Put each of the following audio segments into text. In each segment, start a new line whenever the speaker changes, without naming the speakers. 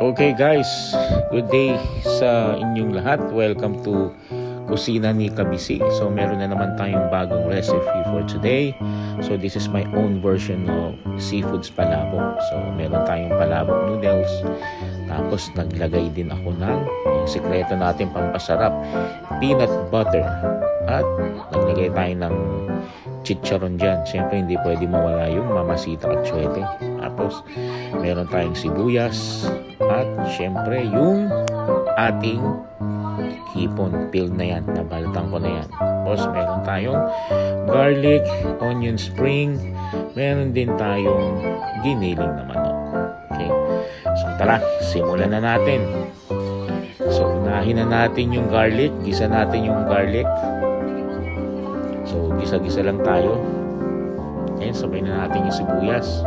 Okay guys, good day sa inyong lahat. Welcome to Kusina ni Kabisi. So meron na naman tayong bagong recipe for today. So this is my own version of seafoods palabok. So meron tayong palabok noodles. Tapos naglagay din ako ng yung sikreto natin pampasarap, peanut butter. At naglagay tayo ng chicharon dyan. Siyempre hindi pwede mawala yung mamasita at chwete. Tapos meron tayong sibuyas. At siyempre yung ating hipon, peeled na yan, nabalatan ko na yan. Tapos meron tayong garlic, onion spring, meron din tayong giniling na manok. Okay, so tara, simulan na natin. So unahin na natin yung garlic, gisa natin yung garlic. So gisa-gisa lang tayo. Ayan, sabay na natin yung sibuyas.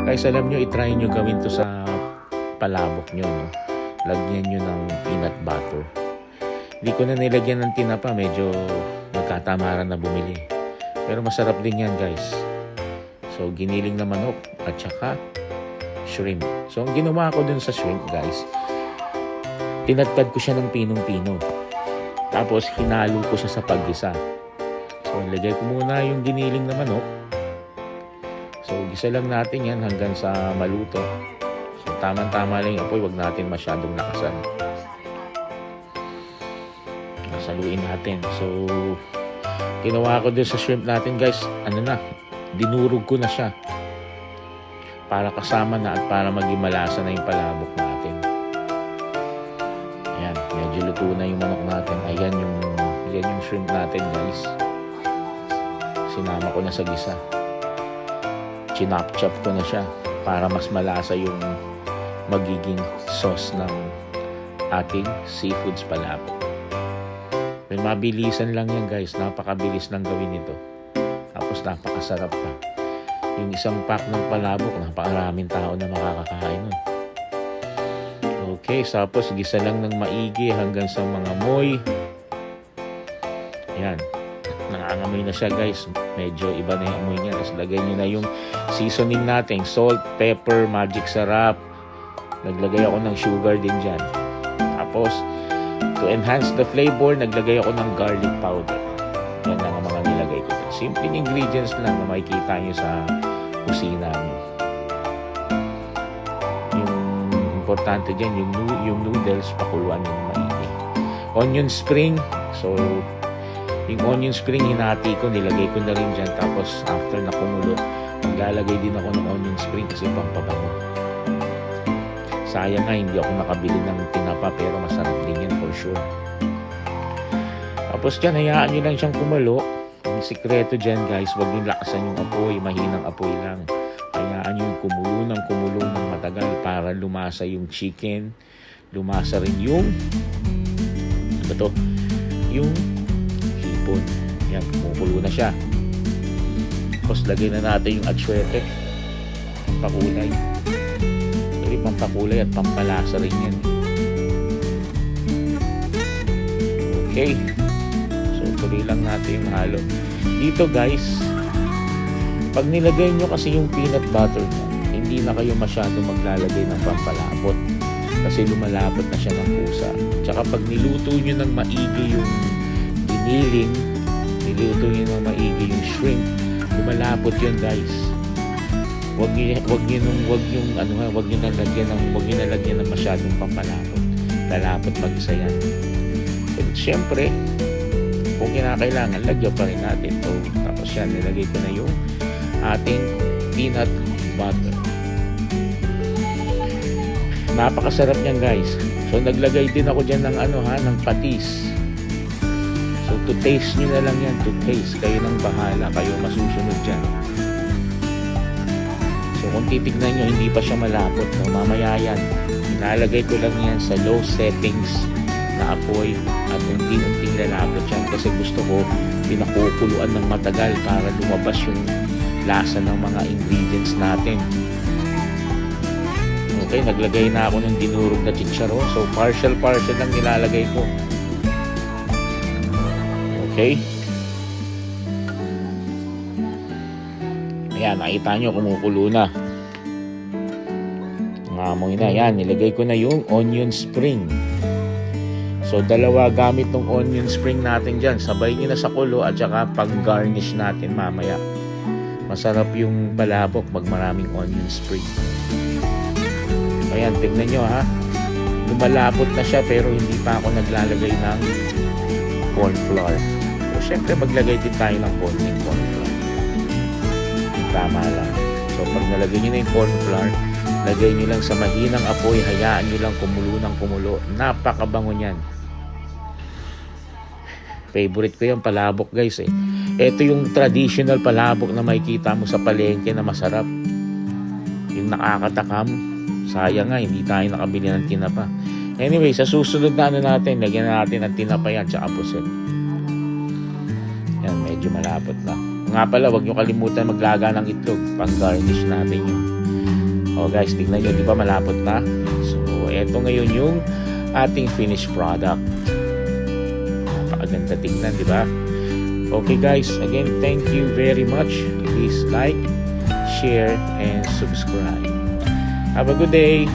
Guys, alam nyo, itry nyo gawin to sa palabok nyo, no? Lagyan nyo ng peanut butter. Hindi ko na nilagyan ng tinapa, medyo nagkatamaran na bumili. Pero masarap din yan guys. So giniling na manok at saka shrimp. So ang ginawa ko dun sa shrimp guys, tinadtad ko siya ng pinong-pino. Tapos hinalo ko siya sa paggisa. So lagay ko muna yung giniling na manok. So gisa lang natin yan hanggang sa maluto. So tamang-tama lang yung apoy, wag natin masyadong lakasan. Saluin natin. So ginawa ko din sa shrimp natin guys, dinurog ko na siya para kasama na at para maging malasa na yung palabok natin. Ayan, medyo luto na yung manok natin. Ayan yung shrimp natin guys. Sinama ko na sa gisa. Chinop-chop ko na siya para mas malasa yung magiging sauce ng ating seafoods palabok. May mabilisan lang yan guys, napakabilis lang gawin ito. Tapos napakasarap pa. Yung isang pack ng palabok, napakaraming tao na makakakain nun. Okay, tapos gisa lang ng maigi hanggang sa mga moy. Ayan, nangangamoy na siya guys. Medyo iba na yung amoy niya. Tapos lagay nyo na yung seasoning natin, salt, pepper, magic sarap. Naglagay ako ng sugar din dyan. Tapos to enhance the flavor, naglagay ako ng garlic powder. Yan lang ang mga nilagay ko. Simpleng ingredients lang na makikita nyo sa kusina nyo. Yung importante dyan, yung noodles, pakuluan nyo ng maigi. Onion spring. So yung onion spring, hinati ko, nilagay ko na rin dyan. Tapos after na kumulo, maglalagay din ako ng onion spring kasi pampabango. Sayang nga, hindi ako nakabili ng tinapa, pero masarap din yan for sure. Tapos dyan, hayaan nyo lang siyang kumulo. Ang sikreto dyan guys, huwag nyo lakasan yung apoy, mahinang apoy lang. Hayaan nyo yung kumulo ng matagal para lumasa yung chicken, lumasa rin yung yung hipon. Yan, kumukulo na siya. Tapos lagay na natin yung atsuete, pakulay. Pampakulay at pampalasa rin yan. Okay, so tuloy lang natin yung halo dito guys. Pag nilagay nyo kasi yung peanut butter nyo, hindi na kayo masyado maglalagay ng pampalapot kasi lumalapot na siya ng pusa. Tsaka pag niluto nyo ng maigi yung giniling, niluto nyo ng maigi yung shrimp, lumalapot yun guys. Wag niyo nalagyan ng masyadong pampalapot. Lalapot mag-isa yan. But syempre, kung kinakailangan, lagyan pa rin natin ito. Tapos yan, nilagay ko na yung ating peanut butter. Napakasarap niyan guys. So naglagay din ako dyan ng ng patis. So to taste nyo na lang yan, to taste. Kayo nang bahala, kayo masusunod dyan. So kung titignan nyo, hindi pa siya malapot, no? Mamaya yan, ilalagay ko lang yan sa low settings na apoy at unti-unting lalapot yan kasi gusto ko pinakukuluan ng matagal para lumabas yung lasa ng mga ingredients natin. Okay, naglagay na ako ng dinurog na chicharon. So partial lang nilalagay ko. Okay, ayan, nakita nyo kumukulo na ang Amoy na. Yan, nilagay ko na yung onion spring. So, dalawa gamit ng onion spring natin dyan. Sabay nyo na sa kulo at saka pang-garnish natin mamaya. Masarap yung palabok pag maraming onion spring. Ayan, tignan nyo ha. Lumalapot na siya pero hindi pa ako naglalagay ng corn flour. So, syempre maglagay din tayo ng konting corn flour. Tama lang. So, pag nalagay nyo na yung corn flour, lagay nyo lang sa mahinang apoy, hayaan nyo lang kumulo ng kumulo. Napakabango niyan. Favorite ko yung palabok guys eh. Ito yung traditional palabok na makikita mo sa palengke na masarap. Yung nakakatakam. Sayang nga, hindi tayo nakabili ng tinapa. Anyway, sa susunod na natin, lagyan natin ng tinapa yan, tsaka puset. Yan, medyo malapot na. Nga pala, huwag nyo kalimutan maglaga ng itlog. Pang-garnish natin yun. O guys, tignan nyo, di ba malapot na? So, eto ngayon yung ating finished product. Napakaganda tignan, di ba? Okay guys, again, thank you very much. Please like, share, and subscribe. Have a good day.